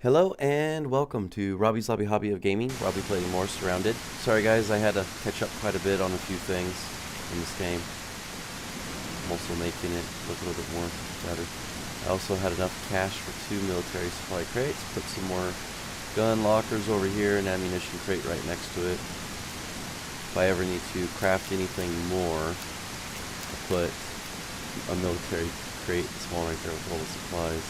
Hello and welcome to Robbie's Lobby Hobby of Gaming. Robbie playing more SurrounDead. Sorry guys, I had to catch up quite a bit on a few things in this game. I'm also making it look a little bit more better. I also had enough cash for 2 military supply crates. Put some more gun lockers over here, an ammunition crate right next to it. If I ever need to craft anything more, I'll put a military crate, small right there with all the supplies.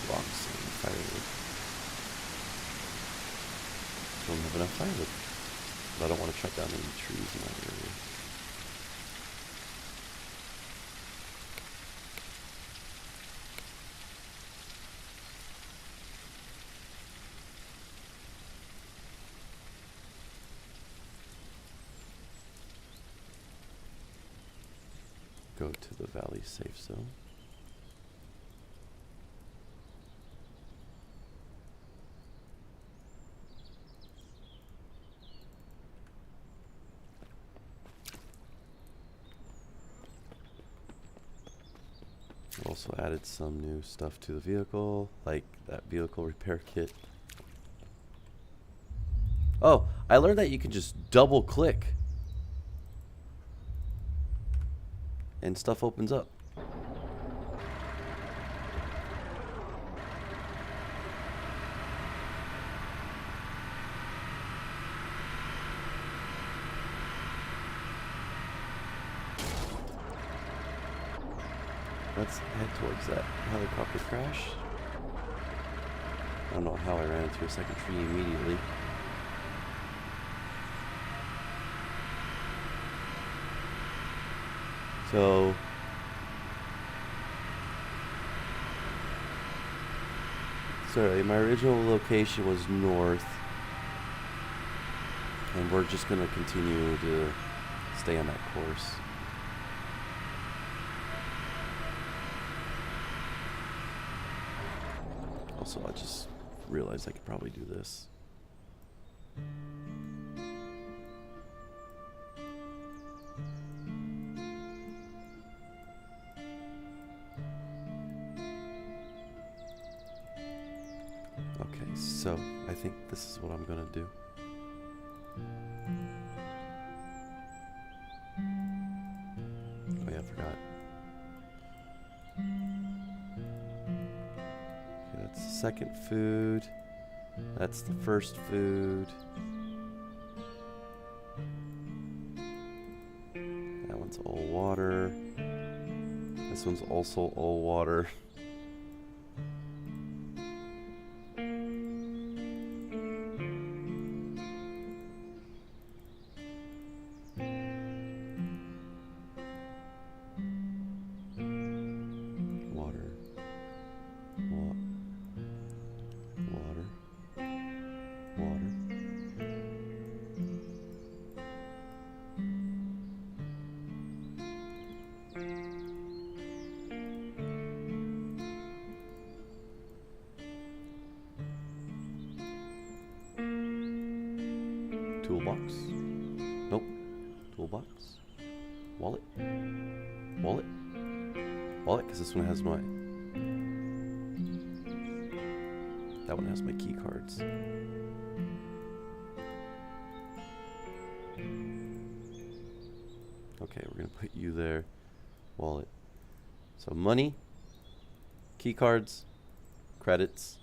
Rocks and firewood. Don't have enough firewood. But I don't want to chop down any trees in that area. Go to the valley safe zone. Also added some new stuff to the vehicle, like that vehicle repair kit. Oh, I learned that you can just double click and stuff opens up. Let's head towards that helicopter crash. I don't know how I ran into a second tree immediately. So sorry, my original location was north, and we're just gonna continue to stay on that course. Also, I just realized I could probably do this. Okay, so I think this is what I'm gonna do. Oh yeah, I forgot. Okay, that's the second food. That's the first food. That one's all water. This one's also all water. Toolbox. Nope. Toolbox. Wallet. Wallet. Wallet, because this one has my... That one has my key cards. Okay, we're going to put you there. Wallet. So money, key cards, credits.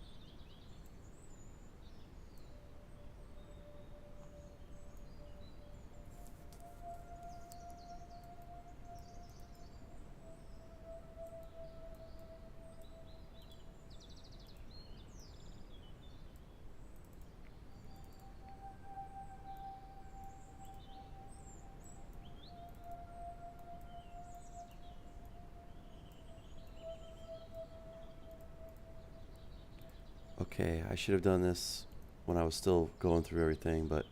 Okay, I should have done this when I was still going through everything, but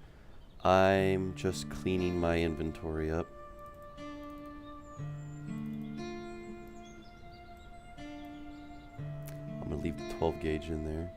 I'm just cleaning my inventory up. leave 12 gauge in there.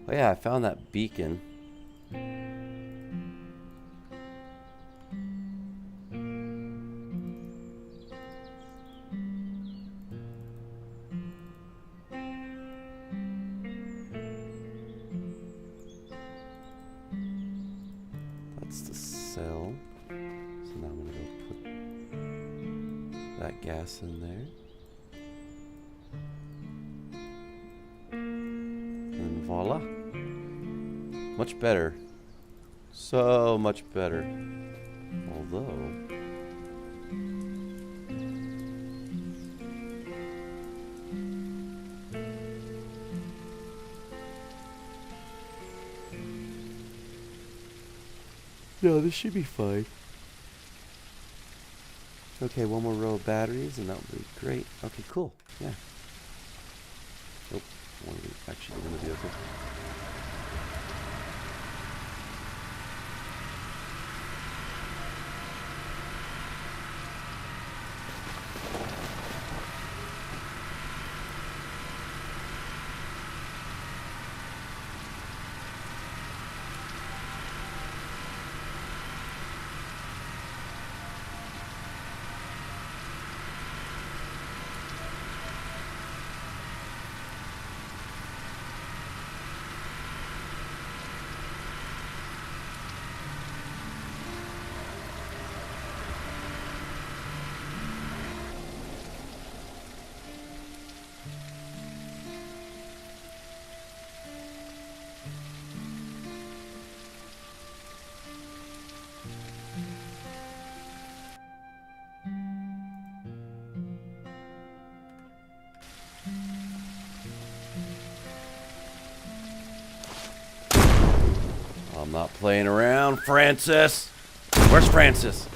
Oh yeah, I found that beacon. That's the cell. So now I'm gonna go put that gas in there. And voila. Much better. So much better. Although... no, this should be fine. Okay, one more row of batteries and that will be great. Okay, cool. Yeah. Oh, I want to actually get in the vehicle. I'm not playing around, Francis. Where's Francis?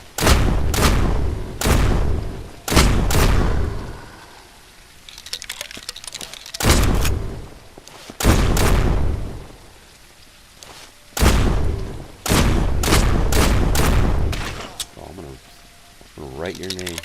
Oh, I'm gonna write your name.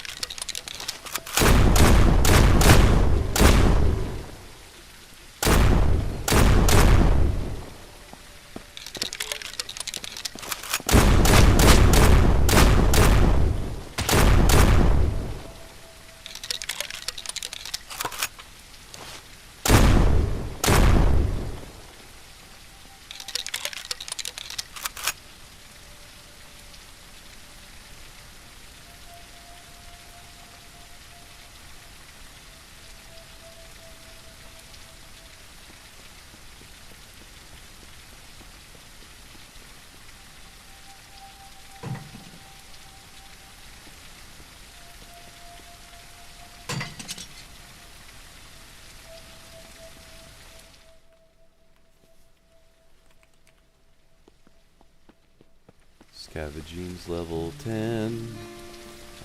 Scavenging's level 10.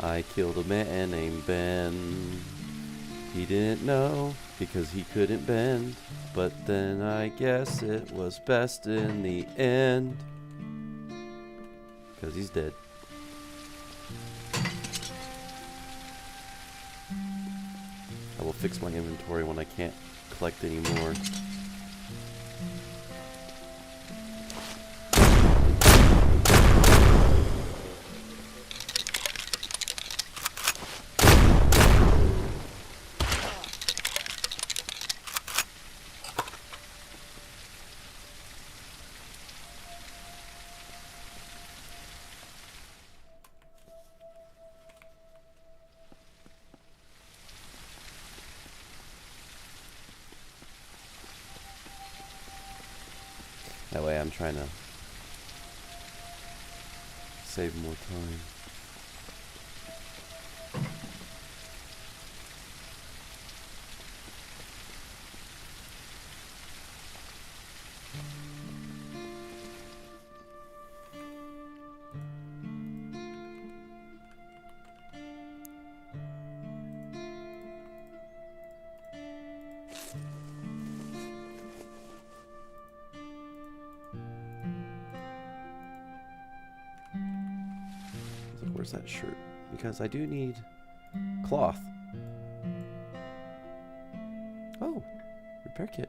I killed a man named Ben. He didn't know because he couldn't bend. But then I guess it was best in the end. Because he's dead. I will fix my inventory when I can't collect anymore. That way I'm trying to save more time. where's that shirt? Because I do need cloth. Oh, repair kit.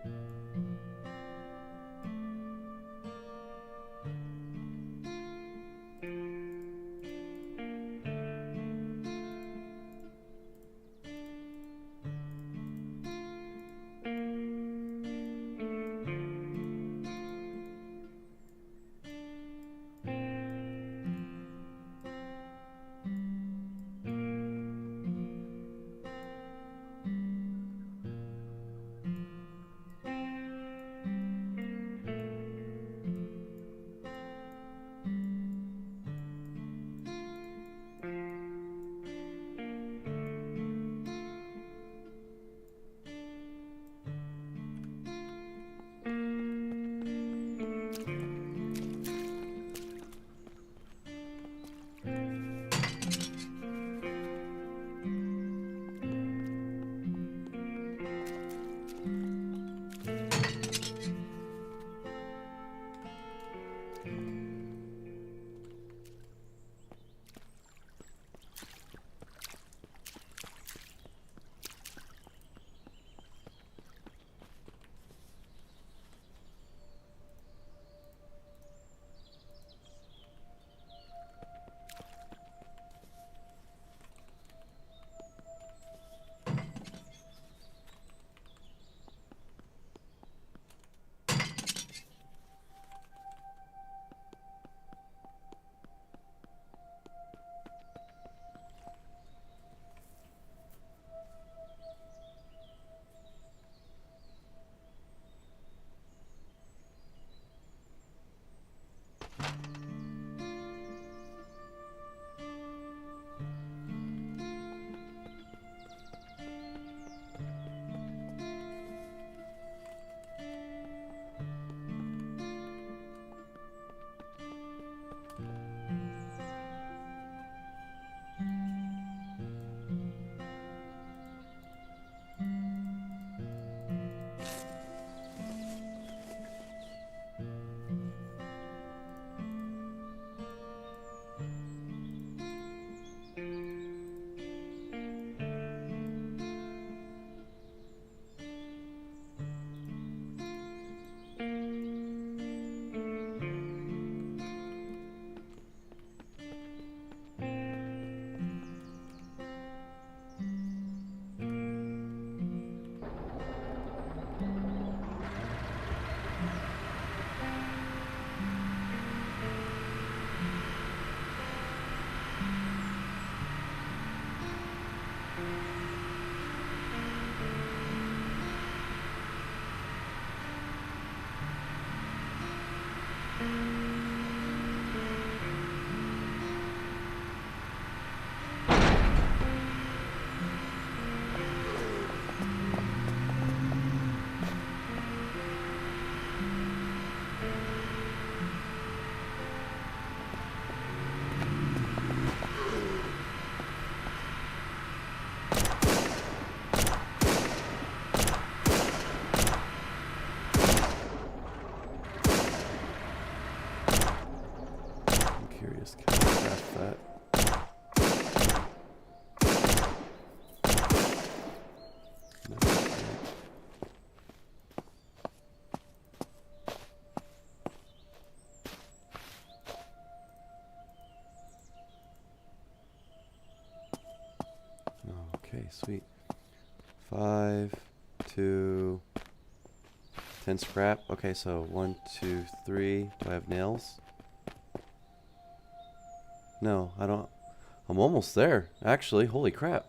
Okay, sweet. 5, 2, 10 scrap. Okay, so 1, 2, 3. Do I have nails? No, I don't. I'm almost there, actually. Holy crap.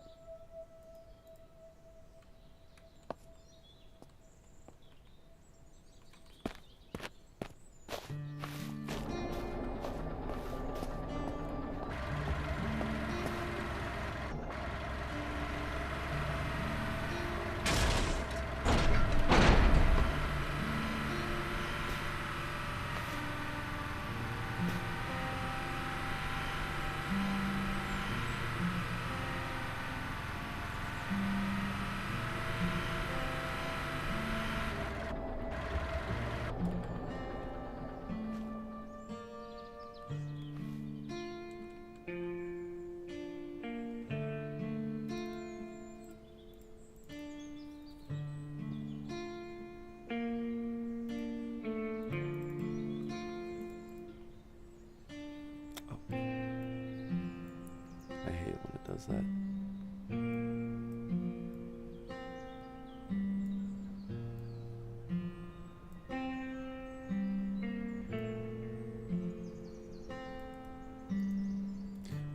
does that.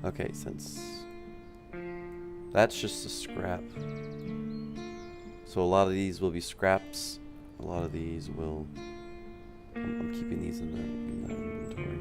Okay, since that's just a scrap. So a lot of these will be scraps. A lot of these will... I'm keeping these in the inventory.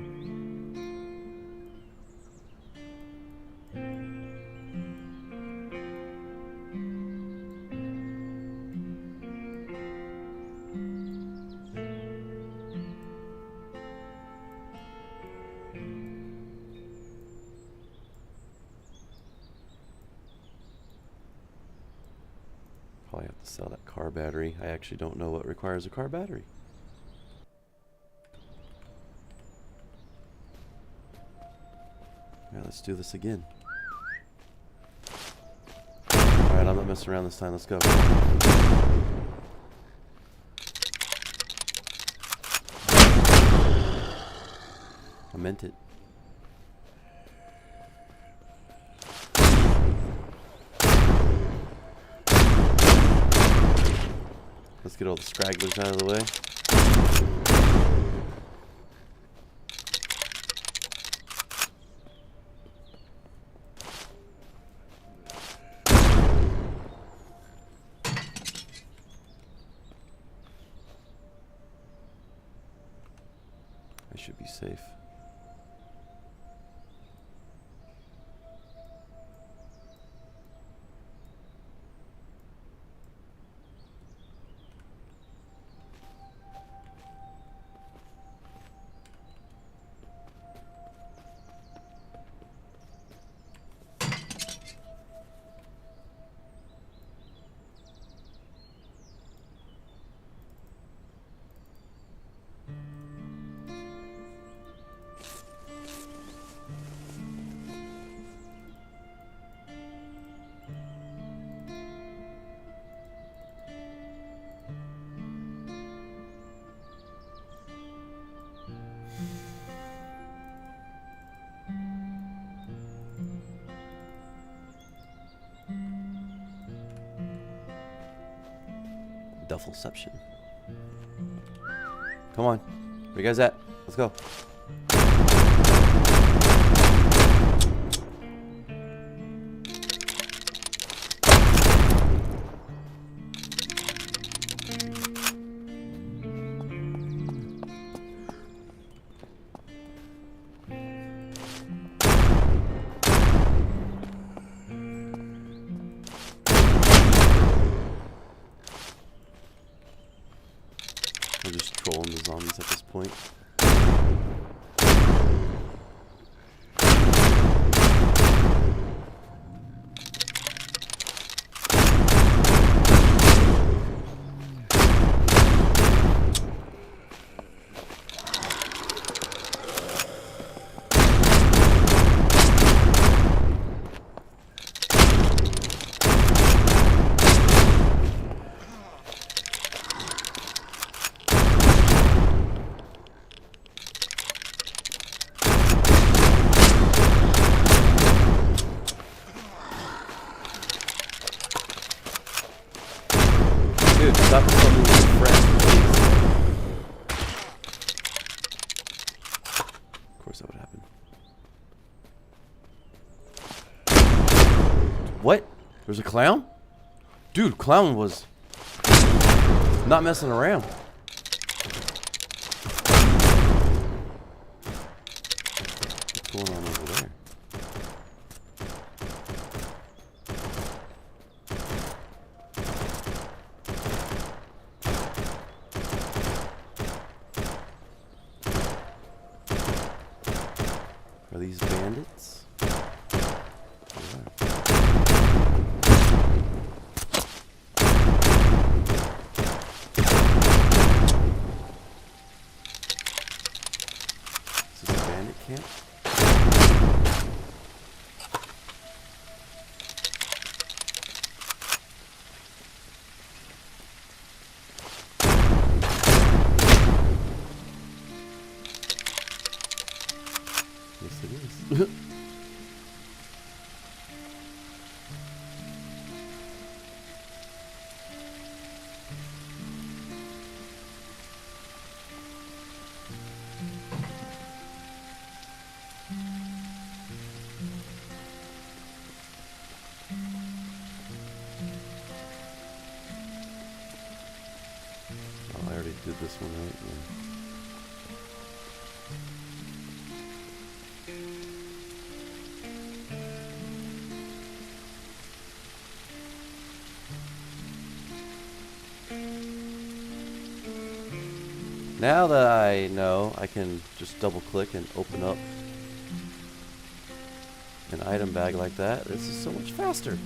Probably have to sell that car battery. I actually don't know what requires a car battery. Yeah, let's do this again. Alright, I'm not messing around this time. Let's go. I meant it. Let's get all the scragglers out of the way. I should be safe. Duffelception. Come on. Where you guys at? Let's go. We're just trolling the zombies at this point. Dude, stop something with your friend, please. Of course that would happen. What? There's a clown? Dude, clown was not messing around. What's going on over there? Are these bandits? Is this a bandit camp? this one, right? Yeah. Now that I know, I can just double click and open up an item bag like that. This is so much faster.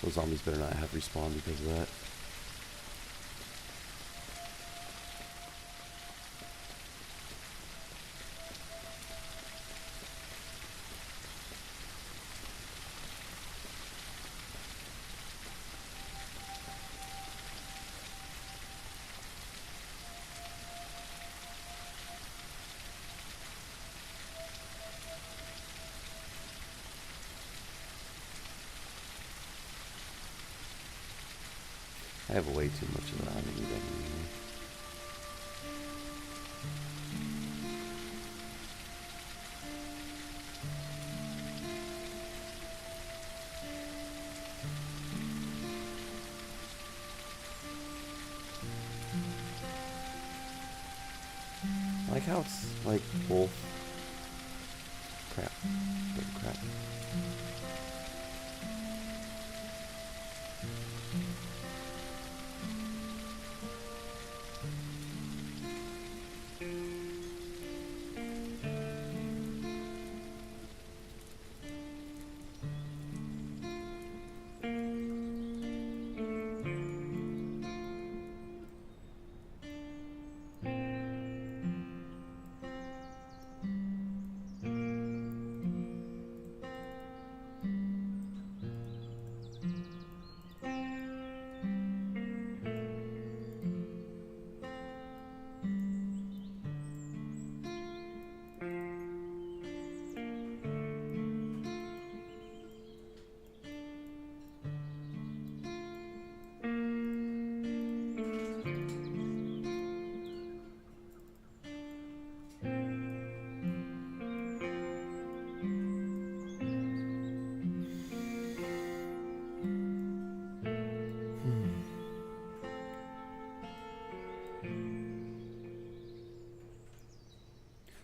Those zombies better not have respawned because of that. I have way too much of that. I don't need that anymore. I like how it's like wolf. Crap. Crap.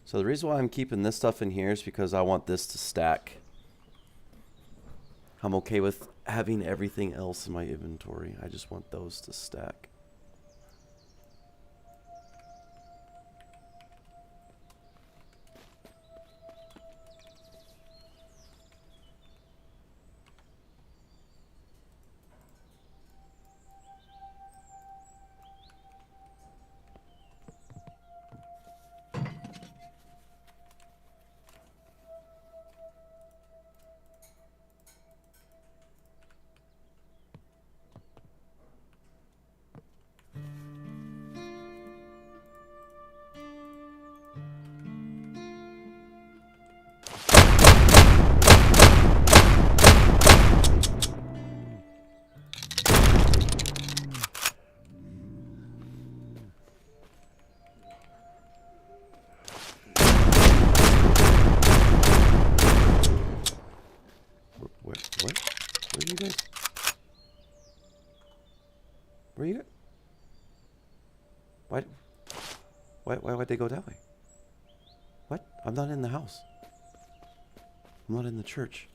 So the reason why I'm keeping this stuff in here is because I want this to stack. I'm okay with having everything else in my inventory. I just want those to stack. Where you go? Why'd they go that way? What? I'm not in the house. I'm not in the church.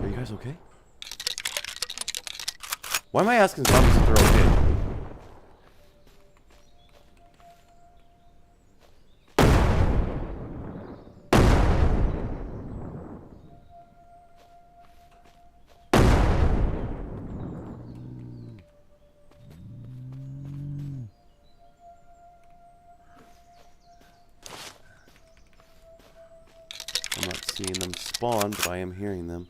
Are you guys okay? Why am I asking zombies if they're okay? I'm not seeing them spawn, but I am hearing them.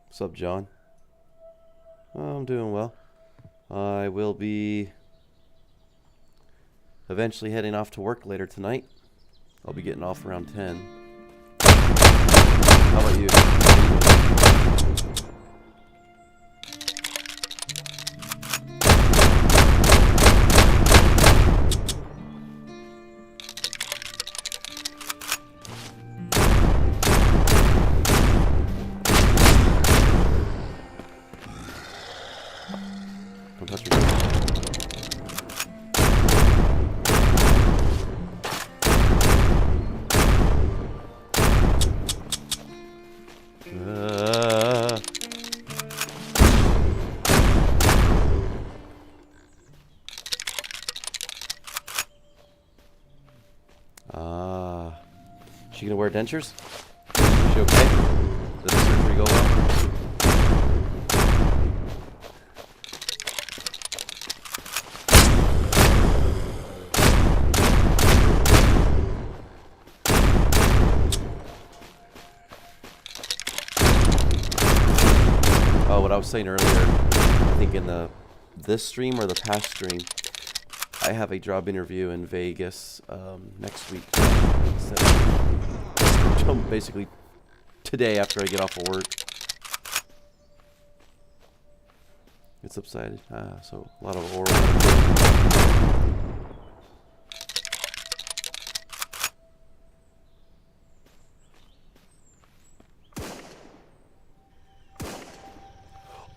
What's up, John? Oh, I'm doing well. I will be eventually heading off to work later tonight. I'll be getting off around 10. How about you? Don't touch me. She gonna wear dentures? Is she okay? Does the surgery go well? Oh, what I was saying earlier, I think in this stream or the past stream, I have a job interview in Vegas next week. So basically today after I get off of work. It's subsided. So a lot of aura.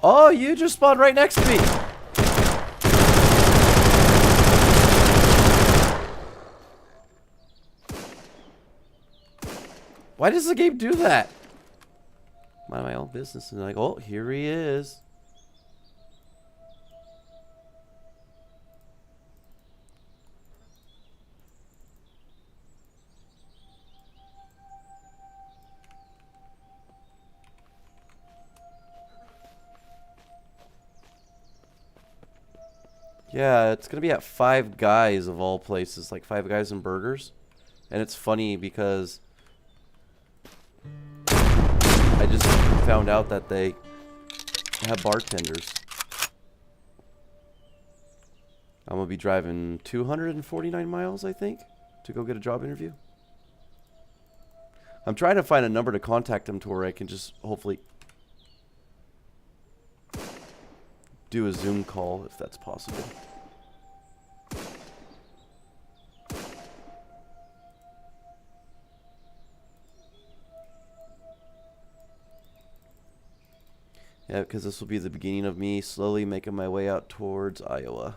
Oh, you just spawned right next to me. Why does the game do that? Mind my own business. And like, oh, here he is. Yeah, it's gonna be at Five Guys of all places, like Five Guys and Burgers. And it's funny because I just found out that they have bartenders. I'm gonna be driving 249 miles, I think, to go get a job interview. I'm trying to find a number to contact them to where I can just hopefully do a Zoom call if that's possible. Yeah, because this will be the beginning of me slowly making my way out towards Iowa.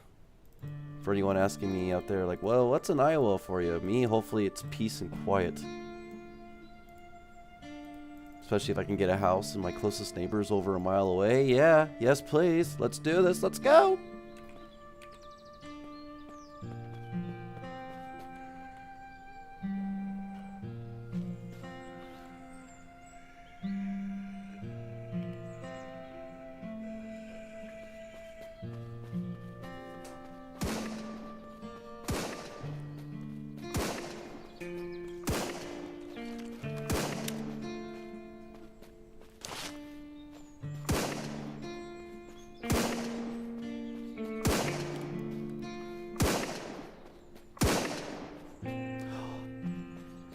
For anyone asking me out there, like, well, what's in Iowa for you? Me, hopefully it's peace and quiet. Especially if I can get a house and my closest neighbor is over a mile away. Yeah, yes please. Let's do this. Let's go.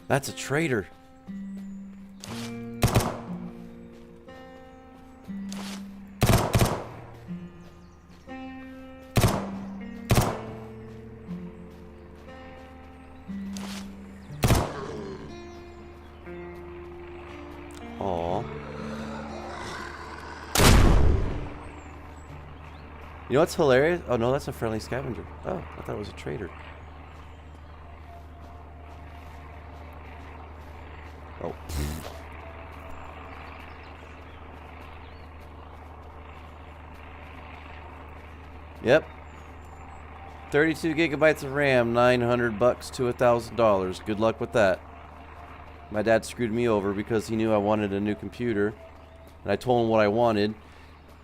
That's a traitor. Aw. You know what's hilarious? Oh no, that's a friendly scavenger. Oh, I thought it was a traitor. Yep. 32 gigabytes of RAM, $900 to $1,000. Good luck with that. My dad screwed me over because he knew I wanted a new computer. And I told him what I wanted.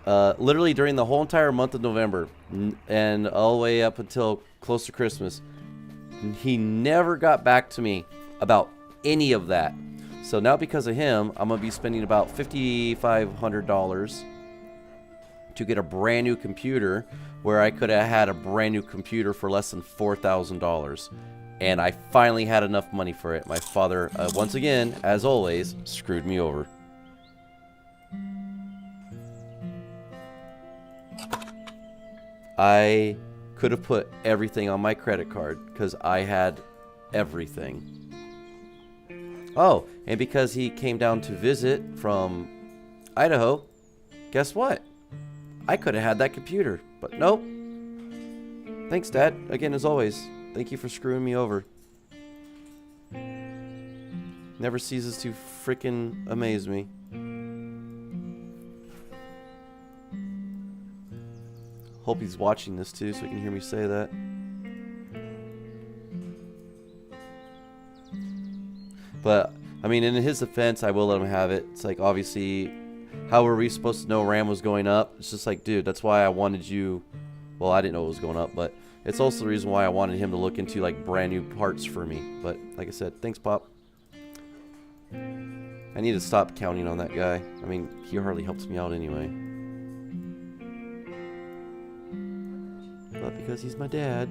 Literally during the whole entire month of November. And all the way up until close to Christmas. He never got back to me about any of that. So now because of him, I'm going to be spending about $5,500 to get a brand new computer, where I could have had a brand new computer for less than $4,000. And I finally had enough money for it. My father, once again, as always, screwed me over. I could have put everything on my credit card because I had everything. Oh, and because he came down to visit from Idaho, guess what? I could have had that computer, but nope. Thanks, Dad. Again, as always, thank you for screwing me over. Never ceases to frickin' amaze me. Hope he's watching this too, so he can hear me say that. But, I mean, in his defense, I will let him have it. It's like, obviously, how were we supposed to know RAM was going up? It's just like, dude, that's why I wanted you... Well, I didn't know it was going up, but it's also the reason why I wanted him to look into, like, brand new parts for me. But, like I said, thanks, Pop. I need to stop counting on that guy. I mean, he hardly helps me out anyway. But because he's my dad.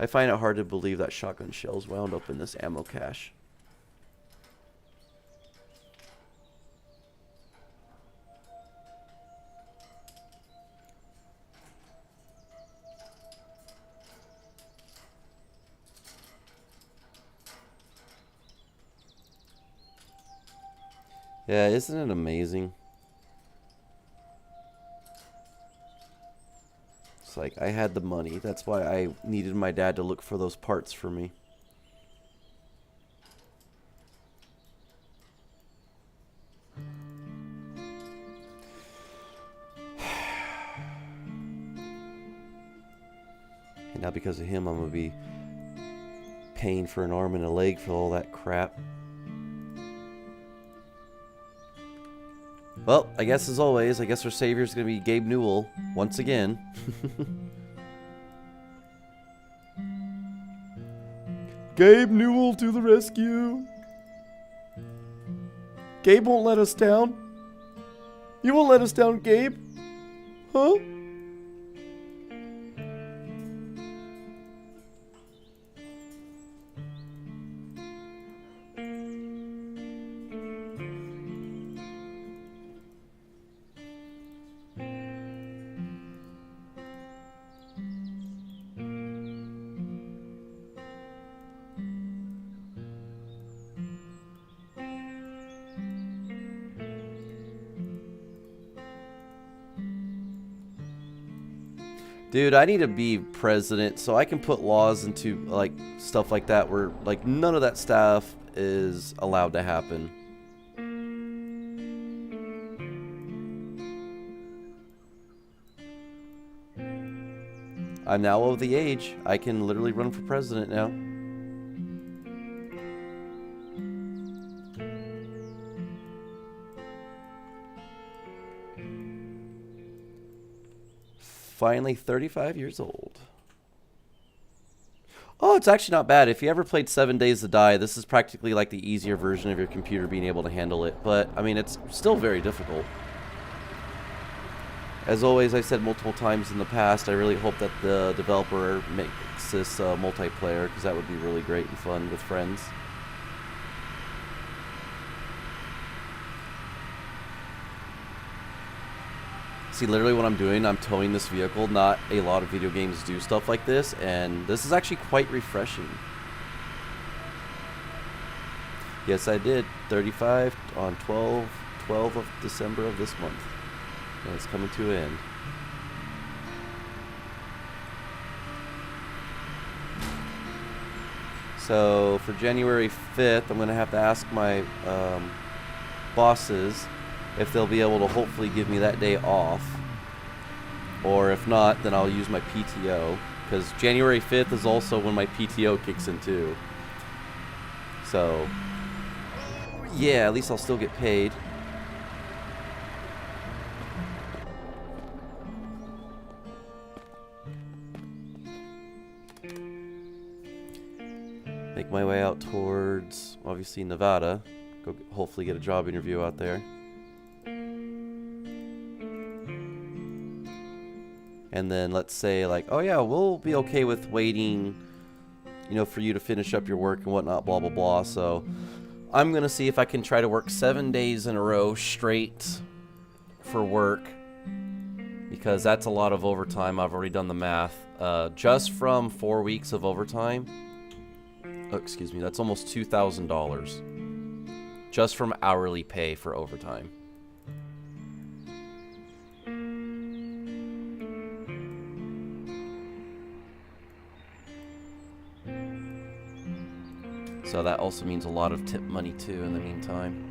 I find it hard to believe that shotgun shells wound up in this ammo cache. Yeah, isn't it amazing? It's like, I had the money. That's why I needed my dad to look for those parts for me. And now because of him, I'm going to be paying for an arm and a leg for all that crap. Well, I guess as always, I guess our savior is going to be Gabe Newell once again. Gabe Newell to the rescue. Gabe won't let us down. You won't let us down, Gabe. Huh? Dude, I need to be president so I can put laws into, like, stuff like that where, like, none of that stuff is allowed to happen. I'm now of the age. I can literally run for president now. Finally 35 years old. Oh, it's actually not bad. If you ever played 7 Days to Die, this is practically like the easier version of your computer being able to handle it. But, I mean, it's still very difficult. As always, I said multiple times in the past, I really hope that the developer makes this multiplayer, because that would be really great and fun with friends. See, literally what I'm doing, I'm towing this vehicle. Not a lot of video games do stuff like this, and this is actually quite refreshing. Yes, I did. 35 on 12 of December of this month. And it's coming to an end. So for January 5th, I'm going to have to ask my bosses if they'll be able to hopefully give me that day off. Or if not, then I'll use my PTO. Because January 5th is also when my PTO kicks in too. So, yeah, at least I'll still get paid. Make my way out towards, obviously, Nevada. Go hopefully get a job interview out there. And then let's say, like, oh yeah, we'll be okay with waiting, you know, for you to finish up your work and whatnot, blah, blah, blah. So I'm going to see if I can try to work 7 days in a row straight for work, because that's a lot of overtime. I've already done the math. Just from 4 weeks of overtime, oh, excuse me, that's almost $2,000 just from hourly pay for overtime. So that also means a lot of tip money too in the meantime.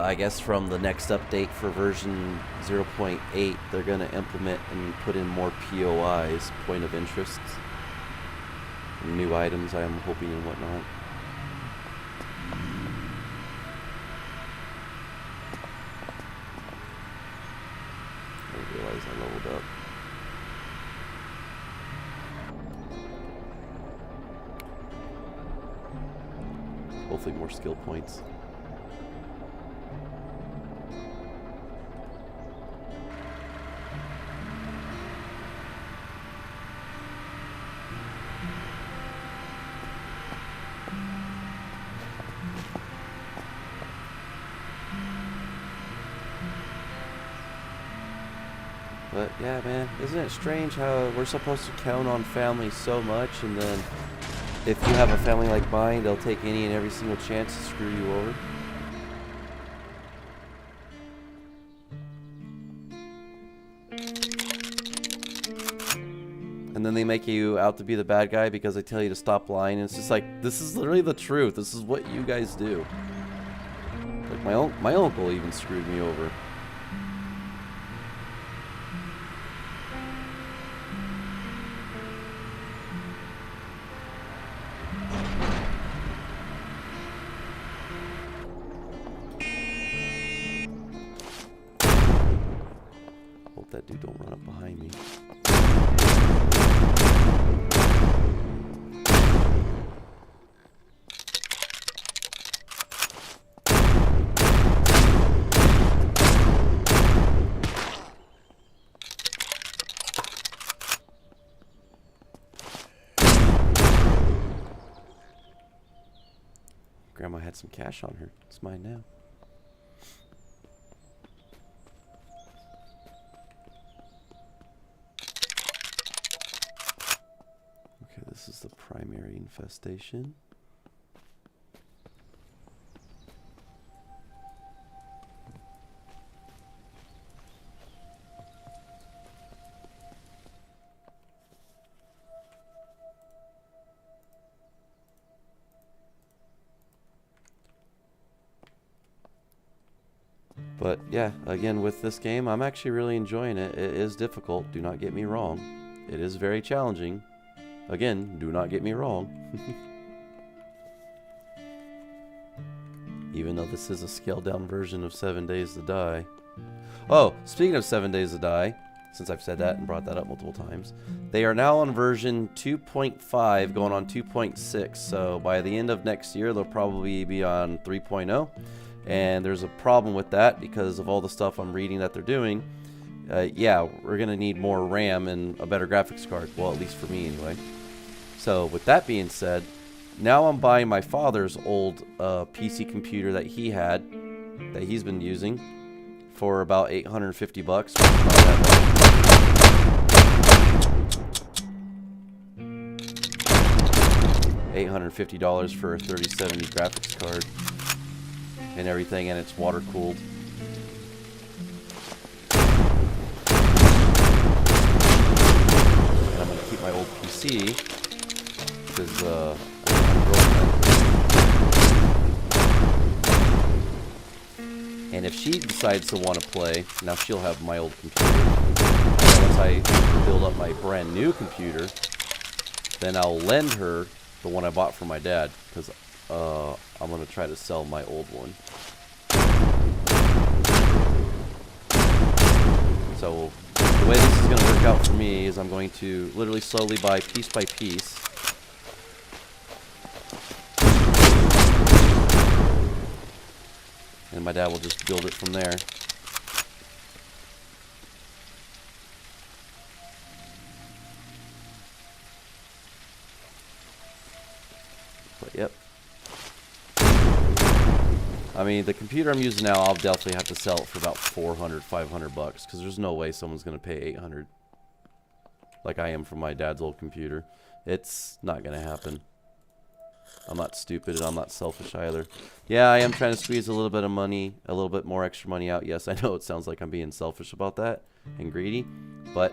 I guess from the next update for version 0.8, they're going to implement and put in more POIs, point of interests, new items, I am hoping, and whatnot. I realize I leveled up. Hopefully more skill points. But yeah, man, isn't it strange how we're supposed to count on family so much, and then if you have a family like mine, they'll take any and every single chance to screw you over? And then they make you out to be the bad guy because they tell you to stop lying, and it's just like, this is literally the truth. This is what you guys do. Like my uncle even screwed me over. Hope that dude don't run up behind me. Grandma had some cash on her. It's mine now. Okay, this is the primary infestation. But yeah, again, with this game, I'm actually really enjoying it. It is difficult, do not get me wrong. It is very challenging. Again, do not get me wrong. Even though this is a scaled down version of 7 Days to Die. Oh, speaking of 7 Days to Die, since I've said that and brought that up multiple times, they are now on version 2.5 going on 2.6. So by the end of next year, they'll probably be on 3.0. And there's a problem with that because of all the stuff I'm reading that they're doing. Yeah, we're going to need more RAM and a better graphics card. Well, at least for me anyway. So with that being said, now I'm buying my father's old PC computer that he had, that he's been using, for about $850. $850 for a 3070 graphics card and everything, and it's water cooled. And I'm gonna keep my old PC because and if she decides to want to play, now she'll have my old computer. And once I build up my brand new computer, then I'll lend her the one I bought for my dad, because I'm going to try to sell my old one. So the way this is going to work out for me is I'm going to literally slowly buy piece by piece. And my dad will just build it from there. But yep. I mean, the computer I'm using now, I'll definitely have to sell it for about $400, $500, because there's no way someone's going to pay $800 like I am for my dad's old computer. It's not going to happen. I'm not stupid, and I'm not selfish either. Yeah, I am trying to squeeze a little bit of money, a little bit more extra money out. Yes, I know it sounds like I'm being selfish about that and greedy, but,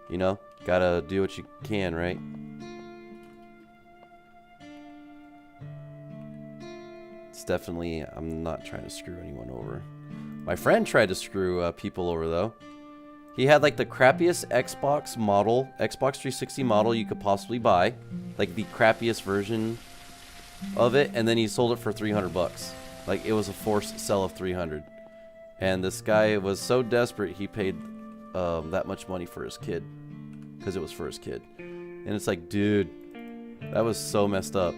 you know, gotta do what you can, right? It's definitely, I'm not trying to screw anyone over. My friend tried to screw people over, though. He had like the crappiest Xbox model, Xbox 360 model you could possibly buy, like the crappiest version of it, and then he sold it for $300. Like, it was a forced sell of $300, and this guy was so desperate he paid that much money for his kid, because it was for his kid. And it's like, dude, that was so messed up.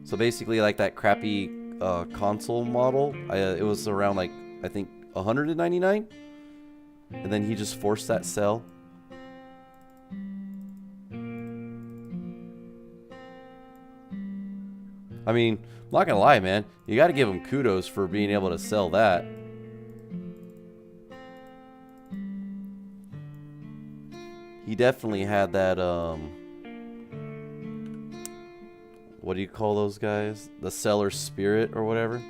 So basically, like that crappy console model, it was around like, I think $199, and then he just forced that sell. I mean, I'm not gonna lie, man, you gotta give him kudos for being able to sell that. He definitely had that, what do you call those guys? The seller's spirit or whatever.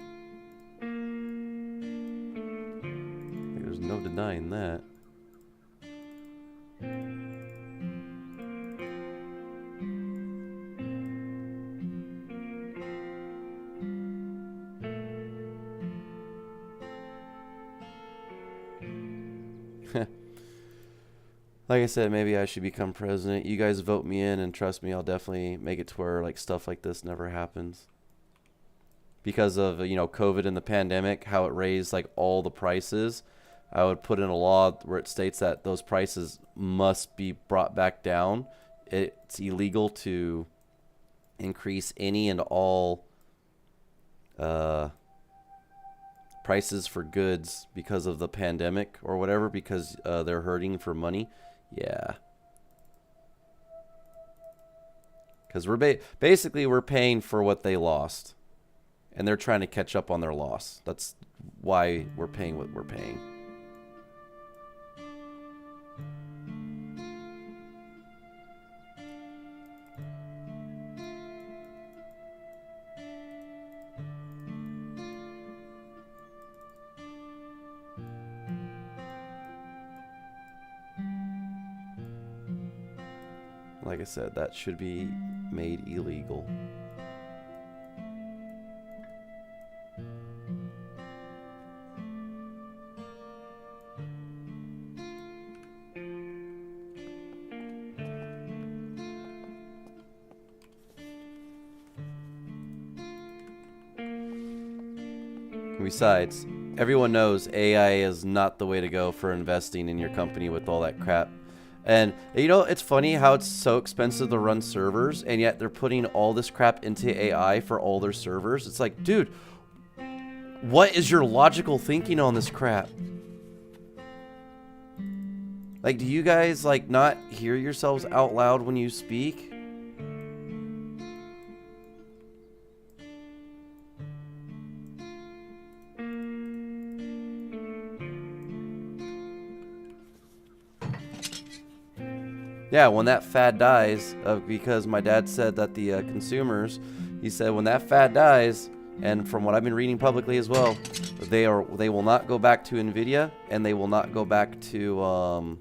There's no denying that. Like I said, maybe I should become president. You guys vote me in, and trust me, I'll definitely make it to where like stuff like this never happens. Because of, you know, COVID and the pandemic, how it raised like all the prices, I would put in a law where it states that those prices must be brought back down. It's illegal to increase any and all prices for goods because of the pandemic or whatever, because they're hurting for money. Yeah. Because we're basically we're paying for what they lost, and they're trying to catch up on their loss. That's why we're paying what we're paying. Like I said, that should be made illegal. Besides, everyone knows AI is not the way to go for investing in your company with all that crap. And, you know, it's funny how it's so expensive to run servers, and yet they're putting all this crap into AI for all their servers. It's like, dude, what is your logical thinking on this crap? Like, do you guys, like, not hear yourselves out loud when you speak? Yeah, when that fad dies, because my dad said that the consumers, he said when that fad dies, and from what I've been reading publicly as well, they will not go back to Nvidia, and they will not go back to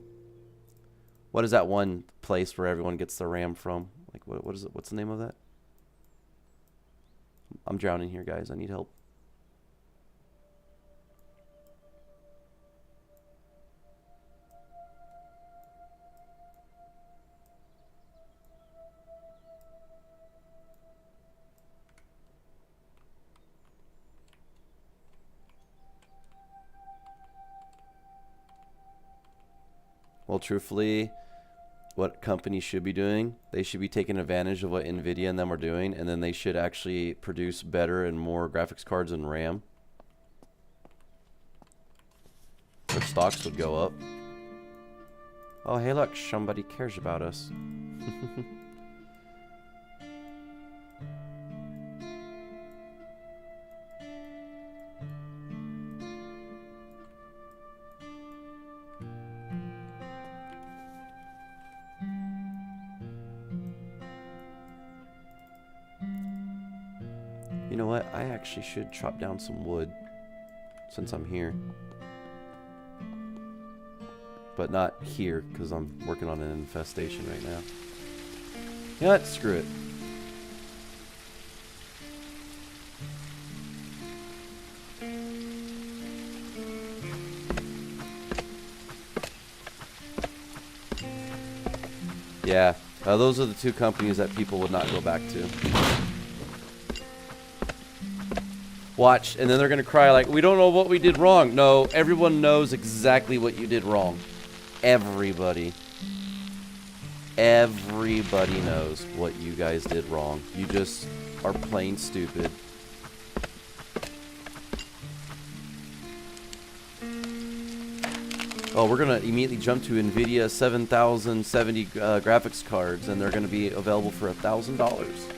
what is that one place where everyone gets the RAM from? Like what is it? What's the name of that? I'm drowning here, guys. I need help. Well, truthfully, what companies should be doing, they should be taking advantage of what Nvidia and them are doing, and then they should actually produce better and more graphics cards and RAM. Their stocks would go up. Oh, hey, look, somebody cares about us. You know what? I actually should chop down some wood since I'm here. But not here, because I'm working on an infestation right now. You know what? Screw it. Yeah, those are the two companies that people would not go back to. Watch, and then they're going to cry like, we don't know what we did wrong. No, everyone knows exactly what you did wrong. Everybody. Everybody knows what you guys did wrong. You just are plain stupid. Oh, we're going to immediately jump to NVIDIA 7070 graphics cards, and they're going to be available for $1,000.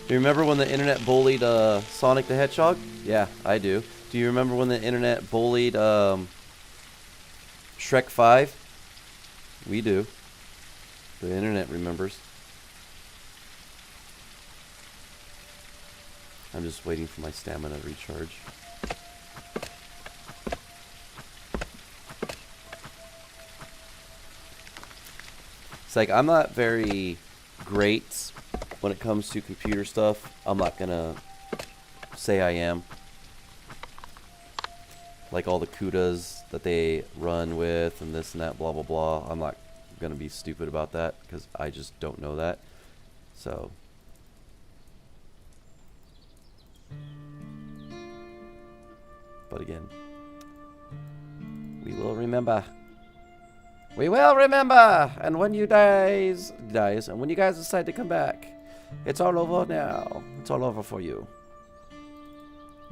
Do you remember when the internet bullied Sonic the Hedgehog? Yeah, I do. Do you remember when the internet bullied Shrek 5? We do. The internet remembers. I'm just waiting for my stamina to recharge. It's like, I'm not very great when it comes to computer stuff. I'm not gonna say I am. Like all the CUDAs that they run with and this and that, blah, blah, blah. I'm not gonna be stupid about that because I just don't know that. So. But again, we will remember. We will remember! And when you dies, and when you guys decide to come back, it's all over now. It's all over for you.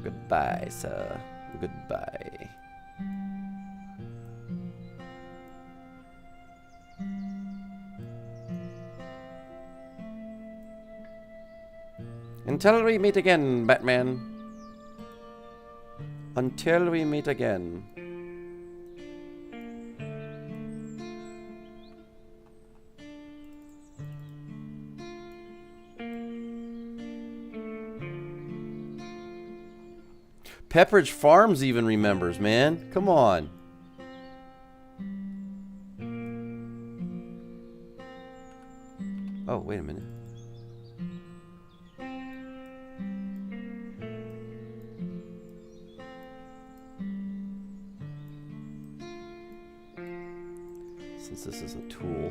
Goodbye, sir. Goodbye. Until we meet again, Batman. Until we meet again. Pepperidge Farms even remembers, man. Come on. Oh, wait a minute. Since this is a tool.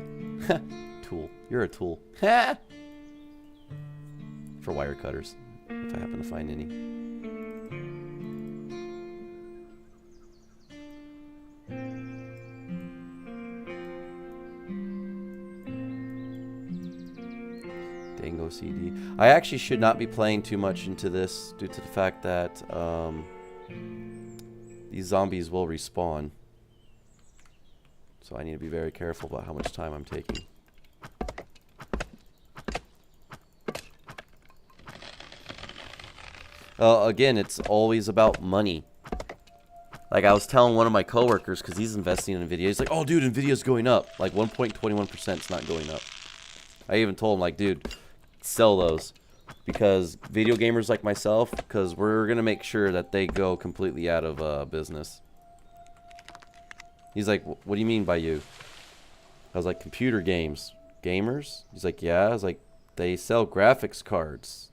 Tool. You're a tool. For wire cutters, if I happen to find any. OCD. I actually should not be playing too much into this due to the fact that these zombies will respawn. So I need to be very careful about how much time I'm taking. Again, it's always about money. Like I was telling one of my coworkers, because he's investing in Nvidia, he's like, "Oh, dude, Nvidia's going up. Like 1.21% is not going up." I even told him, like, "Dude, sell those, because video gamers like myself, because we're gonna make sure that they go completely out of business." He's like, "What do you mean by you?" I was like, "Computer games, gamers." He's like, "Yeah." I was like, "They sell graphics cards."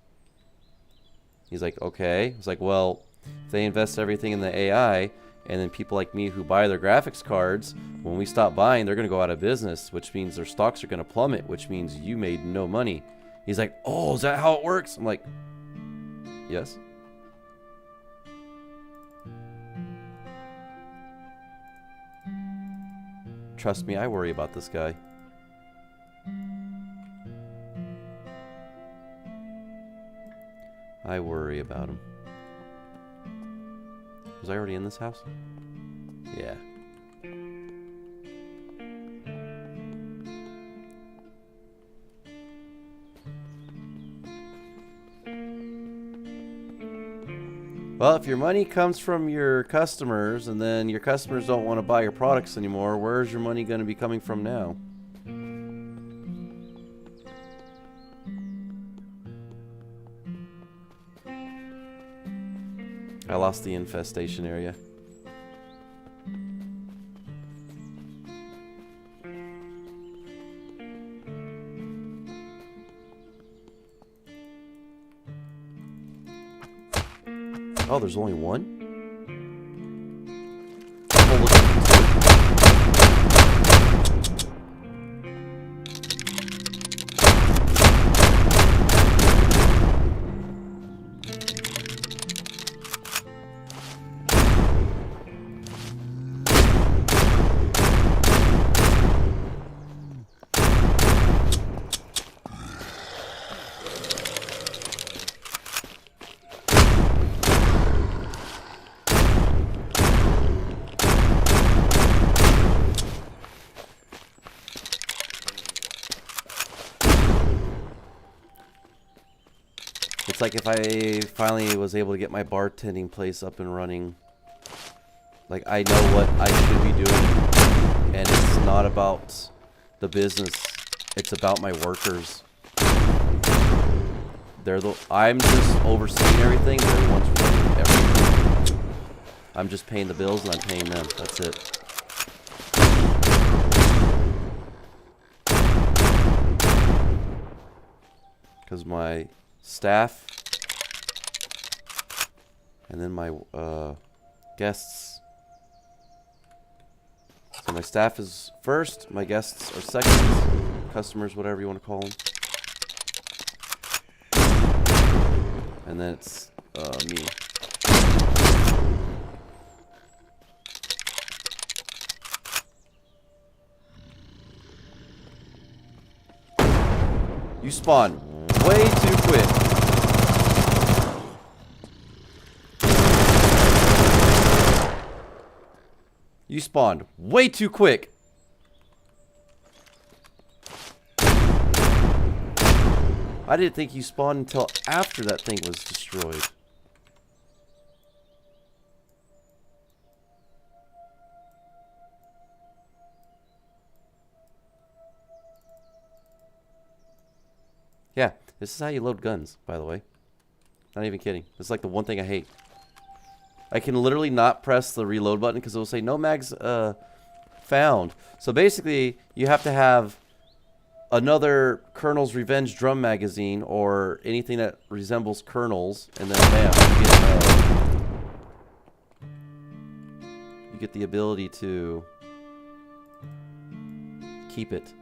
He's like, "Okay." I was like, "Well, if they invest everything in the AI, and then people like me who buy their graphics cards, when we stop buying, they're going to go out of business, which means their stocks are going to plummet, which means you made no money." He's like, "Oh, is that how it works?" I'm like, "Yes." Trust me, I worry about this guy. I worry about him. Was I already in this house? Yeah. Well, if your money comes from your customers and then your customers don't want to buy your products anymore, where's your money going to be coming from now? I lost the infestation area. Oh, there's only one? Oh, look at It's like if I finally was able to get my bartending place up and running. Like, I know what I should be doing, and it's not about the business. It's about my workers. I'm just overseeing everything. They're the ones running everything. I'm just paying the bills and I'm paying them. That's it. Because my staff and then my guests. So my staff is first, my guests are second, customers, whatever you want to call them. And then it's me. You spawn way too quick. You spawned way too quick. I didn't think you spawned until after that thing was destroyed. Yeah, this is how you load guns, by the way. Not even kidding. This is like the one thing I hate. I can literally not press the reload button because it will say no mags found. So basically, you have to have another Colonel's Revenge drum magazine or anything that resembles Colonel's, and then bam, you get the ability to keep it.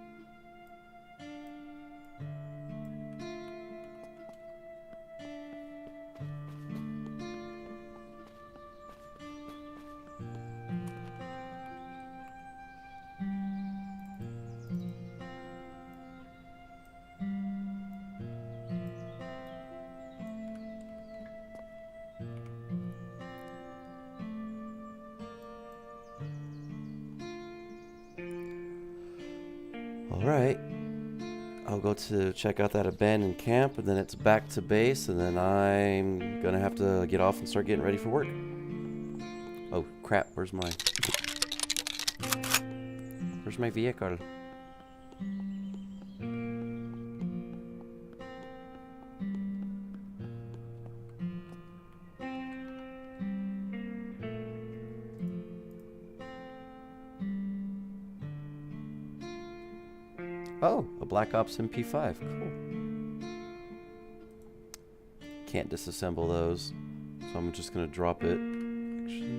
Alright. I'll go to check out that abandoned camp, and then it's back to base, and then I'm gonna have to get off and start getting ready for work. Oh crap, where's my vehicle? Oh, a Black Ops MP5. Cool. Can't disassemble those, so I'm just gonna drop it. Actually,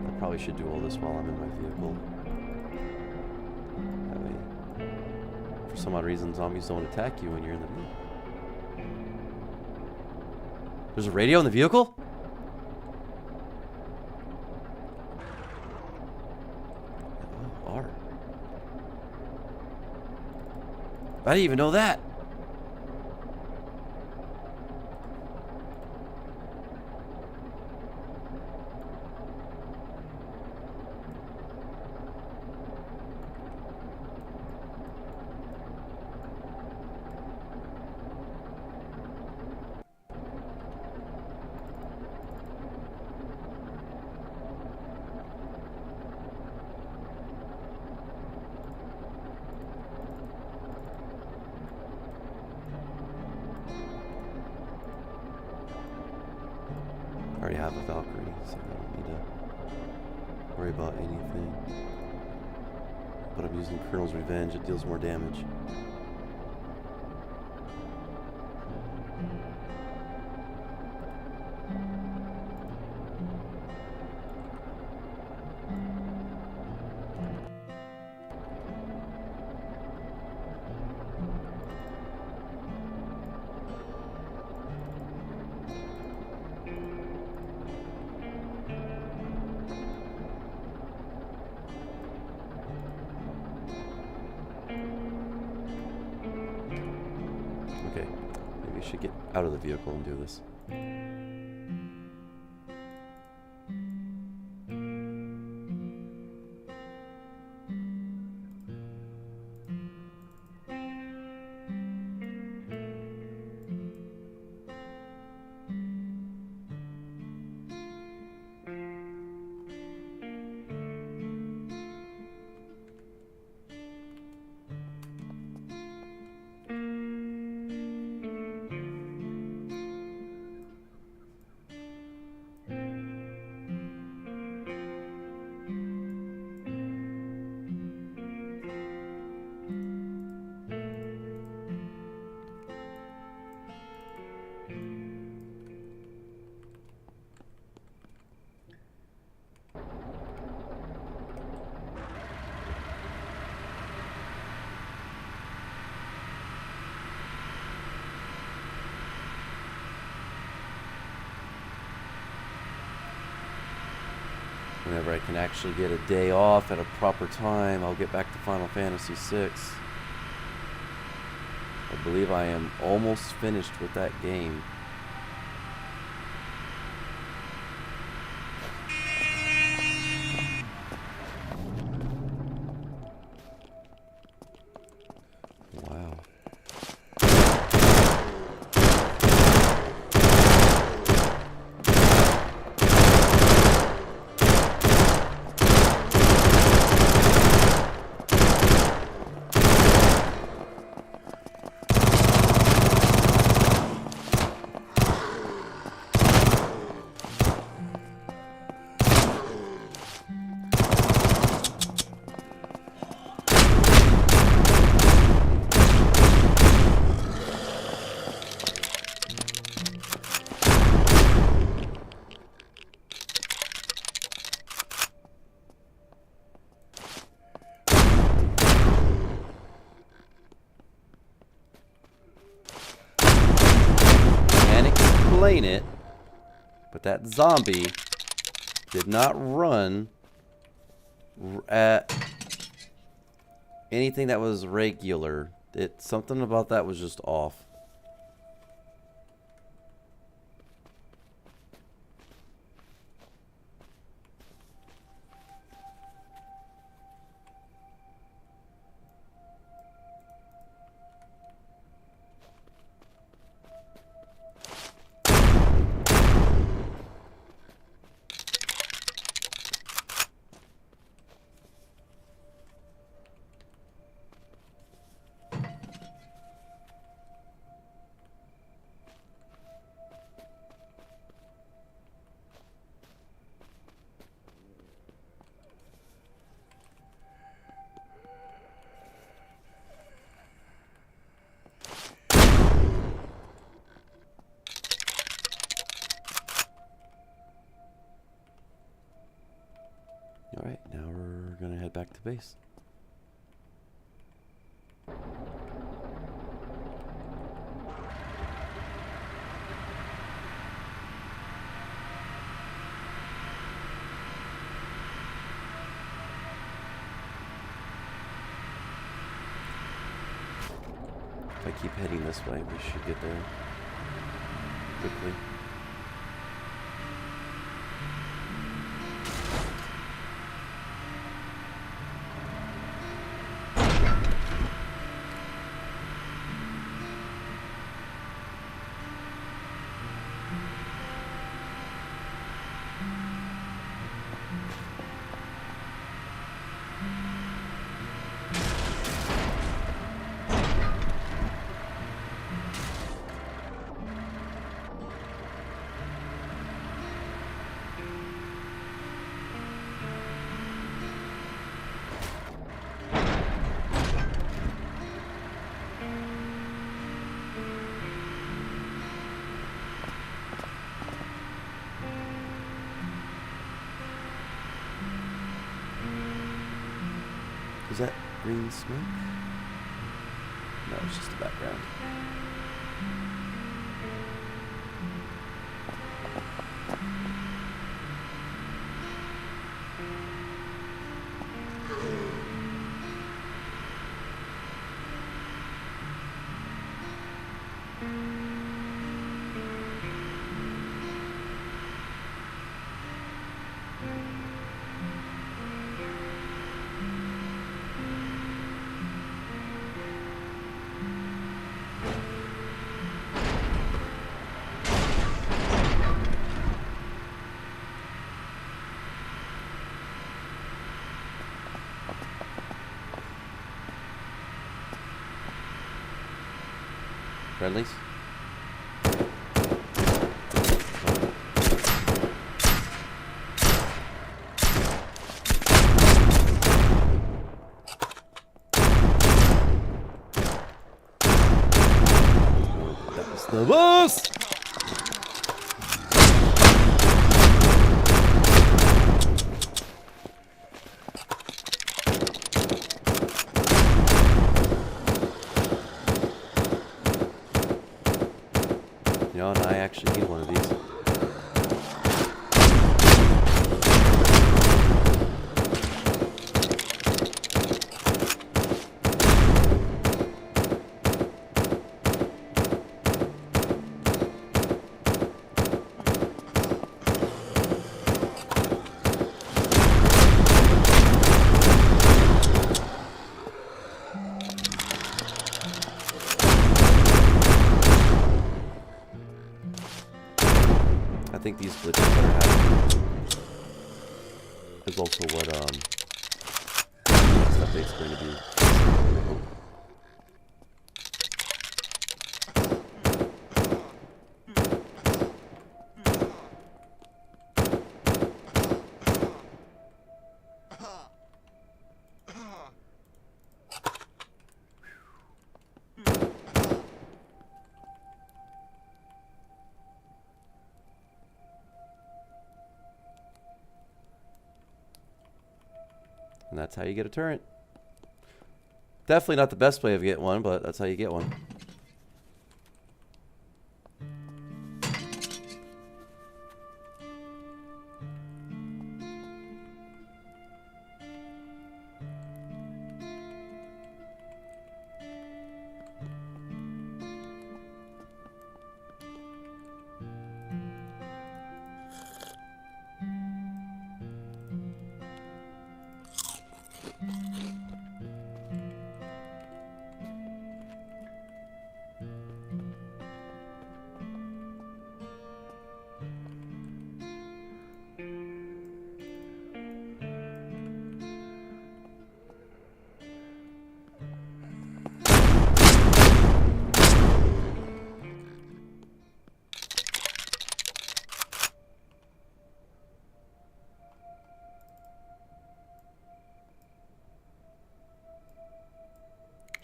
I probably should do all this while I'm in my vehicle. That way, for some odd reason, zombies don't attack you when you're in the vehicle. There's a radio in the vehicle? I didn't even know that. I already have a Valkyrie, so I don't need to worry about anything. But I'm using Colonel's Revenge, it deals more damage. Okay, maybe I should get out of the vehicle and do this. Whenever I can actually get a day off at a proper time, I'll get back to Final Fantasy VI. I believe I am almost finished with that game. Wow. Explain it, but that zombie did not run at anything that was regular. Something about that was just off. base. If I keep heading this way, we should get there quickly. Is that green smoke? No, it's just the background. Friendlies? That was the boss! You know, and I actually need one of these. I think these glitches that are happening is also what this update's going to be. And that's how you get a turret. Definitely not the best way of getting one, but that's how you get one.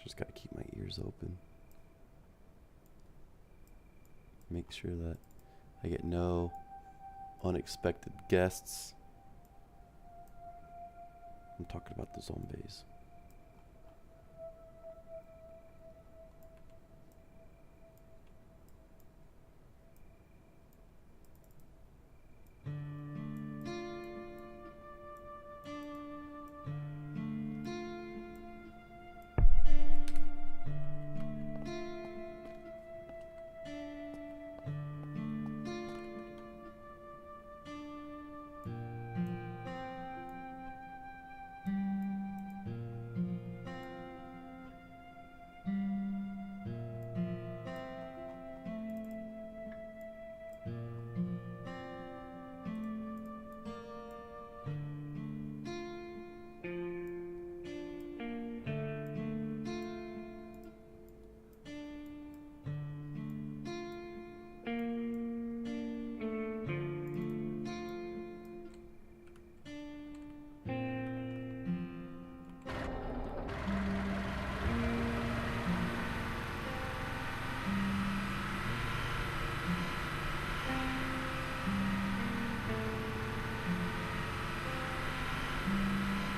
Just gotta keep my ears open. Make sure that I get no unexpected guests. I'm talking about the zombies.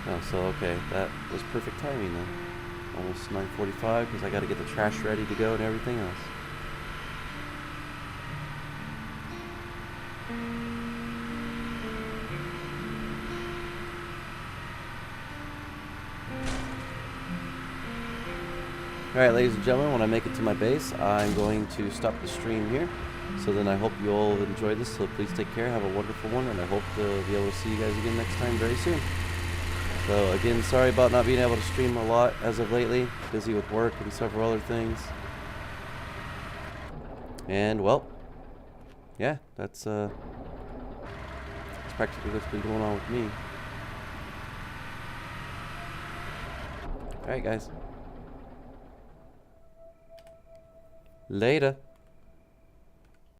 Oh, so okay, that was perfect timing then. Almost 9:45 because I got to get the trash ready to go and everything else. Alright, ladies and gentlemen, when I make it to my base, I'm going to stop the stream here. So then I hope you all enjoyed this, so please take care, have a wonderful one, and I hope to be able to see you guys again next time very soon. So again, sorry about not being able to stream a lot as of lately. Busy with work and several other things. And well, yeah, that's practically what's been going on with me. Alright guys. Later.